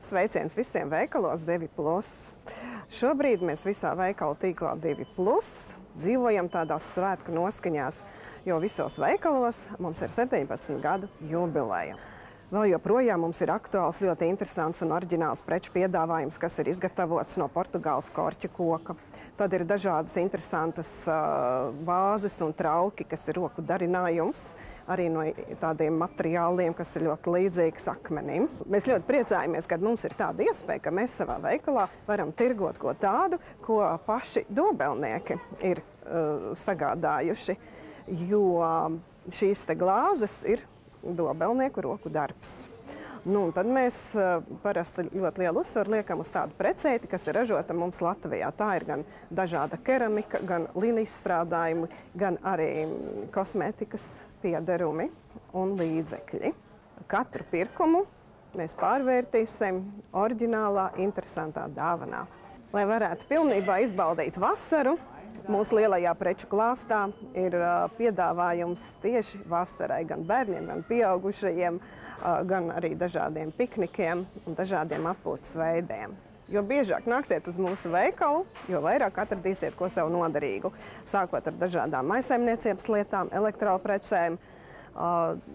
Sveiciens visiem veikalos 2+. Šobrīd mēs visā veikalu tīklā 2+ dzīvojam tādās svētku noskaņās, jo visos veikalos mums ir 17 gadu jubileja. Vēl joprojām mums ir aktuāls, ļoti interesants un oriģināls preču piedāvājums, kas ir izgatavots no Portugāles korķa koka. Tad ir dažādas interesantas vāzes un trauki, kas ir roku darinājums, arī no tādiem materiāliem, kas ir ļoti līdzīgs akmenim. Mēs ļoti priecājamies, ka mums ir tāda iespēja, ka mēs savā veikalā varam tirgot ko tādu, ko paši dobelnieki ir sagādājuši, jo šīs te glāzes ir dobelnieku roku darbs. Un tad mēs parasti ļoti lielu uzsvaru liekam uz tādu precēti, kas ir ražota mums Latvijā. Tā ir gan dažāda keramika, gan līnijas strādājumi, gan arī kosmētikas piederumi un līdzekļi. Katru pirkumu mēs pārvērtīsim oriģinālā, interesantā dāvanā. Lai varētu pilnībā izbaudīt vasaru, mūsu lielajā preču klāstā ir piedāvājums tieši vasarai gan bērniem, gan pieaugušajiem, gan arī dažādiem piknikiem un dažādiem atpūtas veidiem. Jo biežāk nāksiet uz mūsu veikalu, jo vairāk atradīsiet ko sev noderīgu. Sākot ar dažādām maisaimniecības lietām, elektroprecēm,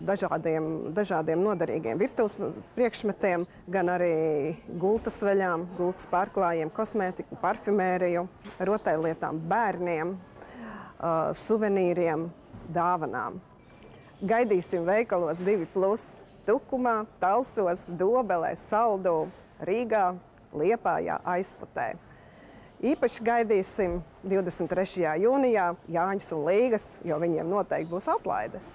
dažādiem noderīgiem virtuves priekšmetiem, gan arī gultas veļām, gultas pārklājiem, kosmētiku, parfimēriju, rotaļlietām bērniem, suvenīriem, dāvanām. Gaidīsim veikalos 2+, Tukumā, Talsos, Dobelē, Saldū, Rīgā, Liepājā, Aizputē. Īpaši gaidīsim 23. jūnijā Jāņus un Līgas, jo viņiem noteikti būs atlaides.